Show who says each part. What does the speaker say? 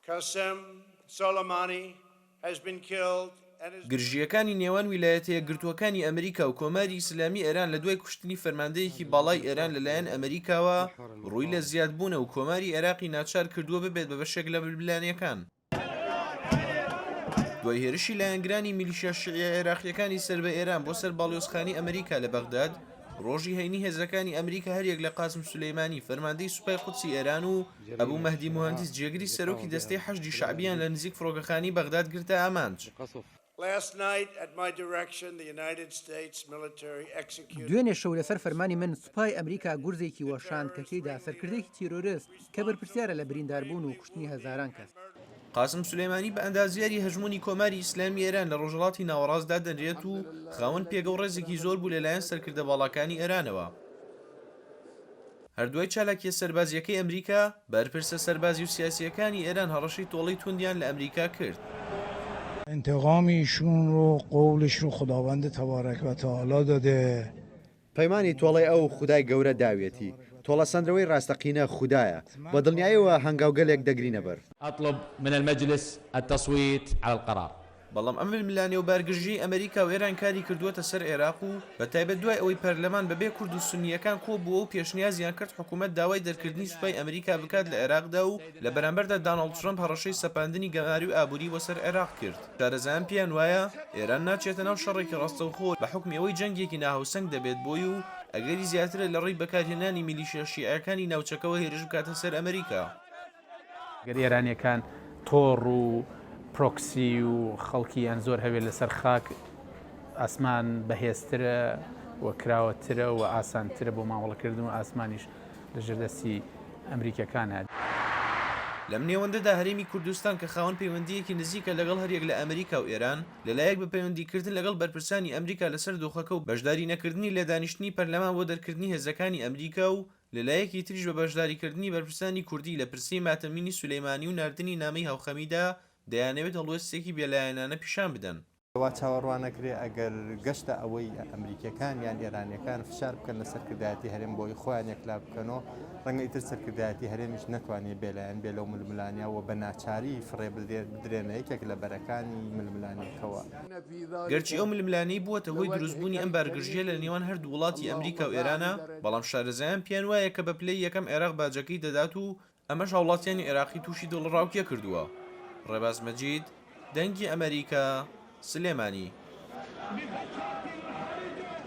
Speaker 1: Qasem Soleimani has been killed.
Speaker 2: گرژیەکانی نێوان ویلایەتە یەکگرتووەکانی ئەمریکا و کۆماری ئیسلامی ئێران لە دوای کوشتنی فەرماندەیەکی باڵای ئێران لەلایەن ئەمریکاوە ڕووی لە زیادبوونە و کۆماری عێراقی ناچار کردووە ببێت بە بەشێک لە ململانیەکان. دوای هێرشی لایەنگرانی میلیشیا شیعە عێراقیەکانی سەر بە ئێران بۆ سەر باڵیۆزخانی ئەمریکا لە بەغداد، ڕۆژی هەینی هێزەکانی ئەمریکا هەریەک لە قاسم سولەیمانی فەرماندەی سوپای قودسی ئێران و ئەبوو مەهدی موهەندیس جێگری سەرۆکی دەستەی حەشدی شەعبیان لە نزیک فڕۆکەخانی بەغداد گرتە ئامانج.
Speaker 3: دوێنێ شەو لەسەر فەرمانی من سوپای ئەمریکا گورزێکی وەشاند کە تێیدا سەرکردێکی تیرۆریست کە بەرپرسیارە لە برینداربوون و کوشتنی هەزاران کەس.
Speaker 2: قاسم سولەیمانی بە ئەندازیاری هەژمونی کۆماری ئیسلامی ئێران لە ڕۆژهەڵاتی ناوەڕاستدا دەنرێت و خاوەن پێگە و ڕێزێکی زۆر بوو لەلایەن سەرکردە باڵەکانی ئێرانەوە. هەردووای چالاکیە سەربازیەکەی ئەمریکا بەرپرسە سەربازی و سیاسیەکانی ئێران هەڕەشەی تۆڵەی توندیان لە ئەمریکا کرد.
Speaker 4: انتقام ایشون رو قولش رو خداوند تبارک و تعالی داده.
Speaker 5: پەیمانی تۆڵەی ئەو خودای گەورە داوێتی تۆڵە سندرەوەی ڕاستەقینە خوددایە بە دڵنیاییەوە هەنگاوگەلێک دەگرینە بەر.
Speaker 6: أطلب من المجلس التصويت على القرار.
Speaker 2: بەڵام ئەم ململانێ و بارگژی ئەمریکا و ئێران کاری کردووەتە سەر عێراق و بەتایبەت دوای ئەوەی پەرلەمان بەبێ کورد و سونیەکان کۆ بووە و پێشنیازیان کرد حکوومەت داوای دەرکردنی سوپای ئەمریکا بکات لە عێراقدا و لە بەرامبەردا داناڵد ترەمپ هەڕەشەی سەپاندنی گەماری و ئابووری بۆ سەر عێراق کرد. شارەزایان پێیان وایە ئێران ناچێتە ناو شەڕێکی ڕاستەوخۆ بە حکمی ئەوەی جەنگێکی ناهاوسەنگ دەبێت بۆی و ئەگەری زیاترە لە ڕێی بەکارهێنانی میلیشیا شیعەکانی ناوچەکەوە هێرش بکاتە سەر ئەمریکا.
Speaker 7: گەر ئێرانیەکان تۆڕ و پرۆکسی و خەڵکییان زۆر هەوێت لەسەر خاک ئاسمان بەهێزترە و کراوەترە و ئاسانترە بۆ ماوەڵەکردن و ئاسمانیش لە ژێردەستی ئەمریکەکان هات.
Speaker 2: لەم نێوەندەدا هەرێمی کوردستان کە خاوەن پەیوەندیەکی نزیکە لەگەڵ هەریەک لە ئەمریکا و ئێران لەلایەک بە پەیوەندیکردن لەگەڵ بەرپرسانی ئەمریکا لەسەر دۆخەکە و بەشداری نەکردنی لە دانیشتنی پەرلەمان بۆ دەرکردنی هێزەکانی ئەمریکا و لەلایەکی تریش بە بەشداریکردنی بەرپرسانی کوردی لە پرسی ماتەمینی سولەیمانی و ناردنی نامەی هاوخەمیدا دەیانەوێت هەڵوێستێکی بێلایەنانە پیشان بدەن.
Speaker 8: وا چاوەڕوانەکرێ ئەگەر گەشتە ئەوەی ئەمریکەکان یان ئێرانیەکان فشار بکەن لە سەرکردایەتی هەرێم بۆی خۆیان یەکلا بکەنەوە ڕەنگە ئیتر سەرکردایەتی هەرێمیش نەتوانێت بێلایەن بێ لەو ململانیەوە بە ناچاری فڕێ بدرێنە یەکێک لە بەرەکانی ململانیەکەوە.
Speaker 2: گەرچی ئەو ململانەی بووەتە هۆی دروستبوونی ئەم بارگژیە لە نێوان هەردوو وڵاتی ئەمریکا و ئێرانە، بەڵام شارەزایان پێیان وایە کە بە پلەی یەکەم عێراق باجەکەی دەدات و ئەمەش هاوڵاتیانی عێراقی تووشی دڵڕاوکیە کردووە. ڕێباز مەجید، دەنگی ئەمریکا، سلێمانی.